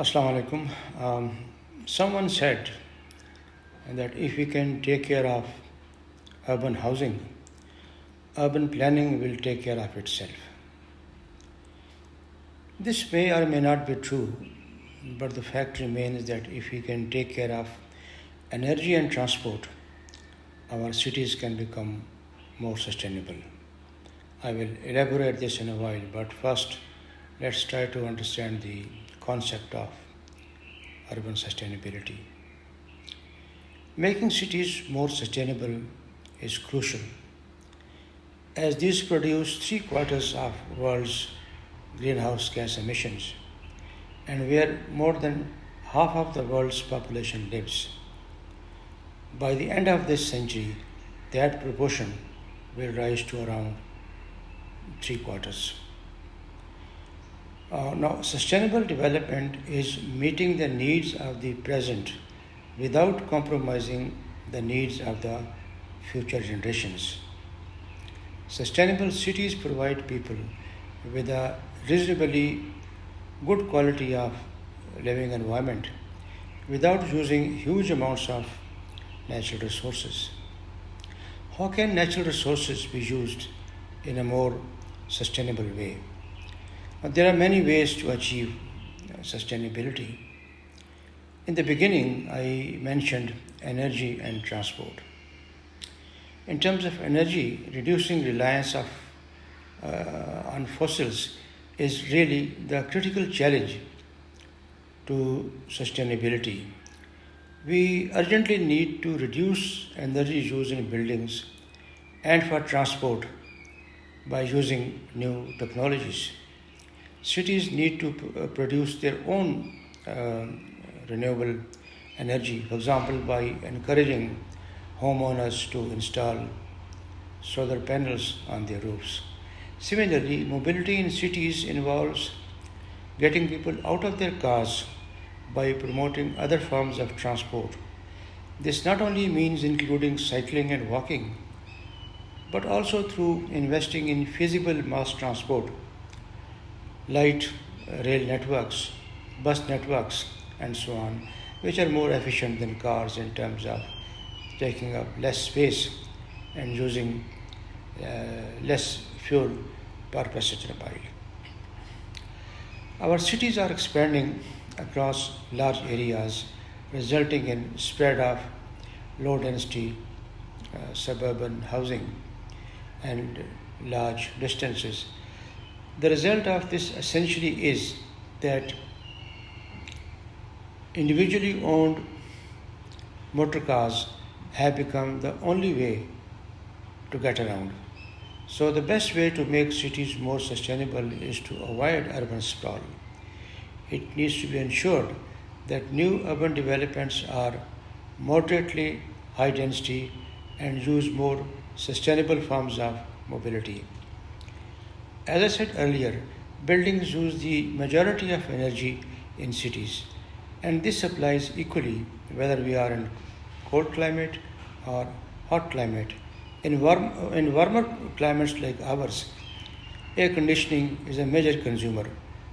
Assalamu alaikum. Someone said that if we can take care of urban housing, urban planning will take care of itself. This may or may not be true, but the fact remains that if we can take care of energy and transport, our cities can become more sustainable. I will elaborate this in a while, but first, let's try to understand the concept of urban sustainability. Making cities more sustainable is crucial as these produce three quarters of world's greenhouse gas emissions and where more than half of the world's population lives. By the end of this century, that proportion will rise to around three quarters. Now, sustainable development is meeting the needs of the present without compromising the needs of the future generations. Sustainable cities provide people with a reasonably good quality of living environment without using huge amounts of natural resources. How can natural resources be used in a more sustainable way? There are many ways to achieve sustainability. In the beginning, I mentioned energy and transport. In terms of energy, reducing reliance on fossils is really the critical challenge to sustainability. We urgently need to reduce energy use in buildings and for transport by using new technologies. Cities need to produce their own renewable energy, for example, by encouraging homeowners to install solar panels on their roofs. Similarly, mobility in cities involves getting people out of their cars by promoting other forms of transport. This not only means including cycling and walking, but also through investing in feasible mass transport light rail networks, bus networks, and so on, which are more efficient than cars in terms of taking up less space and using less fuel per passenger mile. Our cities are expanding across large areas, resulting in spread of low density suburban housing and large distances. The result of this essentially is that individually owned motor cars have become the only way to get around. So, the best way to make cities more sustainable is to avoid urban sprawl. It needs to be ensured that new urban developments are moderately high density and use more sustainable forms of mobility. As I said earlier, buildings use the majority of energy in cities, and this applies equally whether we are in cold climate or hot climate. In warmer climates like ours, air conditioning is a major consumer.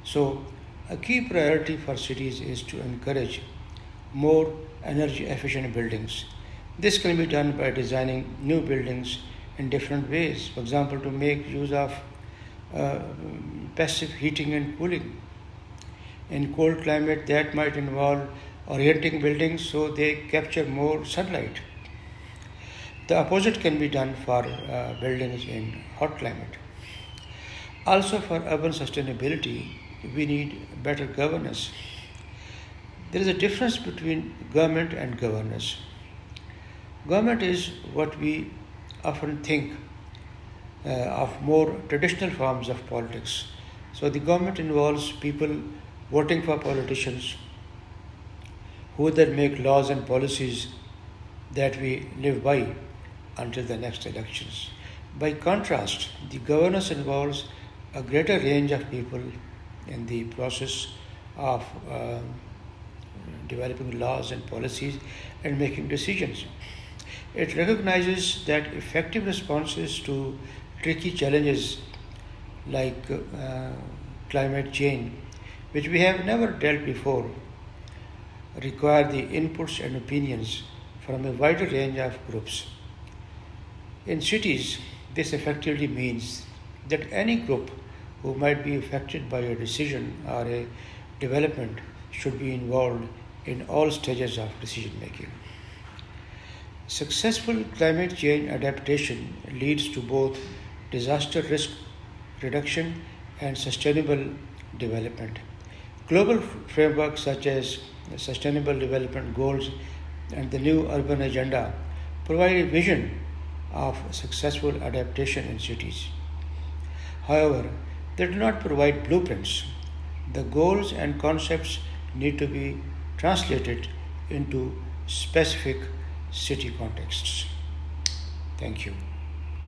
So, a key priority for cities is to encourage more energy efficient buildings. This can be done by designing new buildings in different ways. For example, to make use of uh, passive heating and cooling. In cold climate, that might involve orienting buildings so they capture more sunlight. The opposite can be done for buildings in hot climate. Also, for urban sustainability, we need better governance. There is a difference between government and governance. Government is what we often think of more traditional forms of politics. So the government involves people voting for politicians who then make laws and policies that we live by until the next elections. By contrast, the governance involves a greater range of people in the process of developing laws and policies and making decisions. It recognizes that effective responses to tricky challenges like climate change which we have never dealt before, require the inputs and opinions from a wider range of groups. In cities, this effectively means that any group who might be affected by a decision or a development should be involved in all stages of decision making. Successful climate change adaptation leads to both disaster risk reduction and sustainable development. Global frameworks such as the Sustainable Development Goals and the New Urban Agenda provide a vision of successful adaptation in cities. However, they do not provide blueprints. The goals and concepts need to be translated into specific city contexts. Thank you.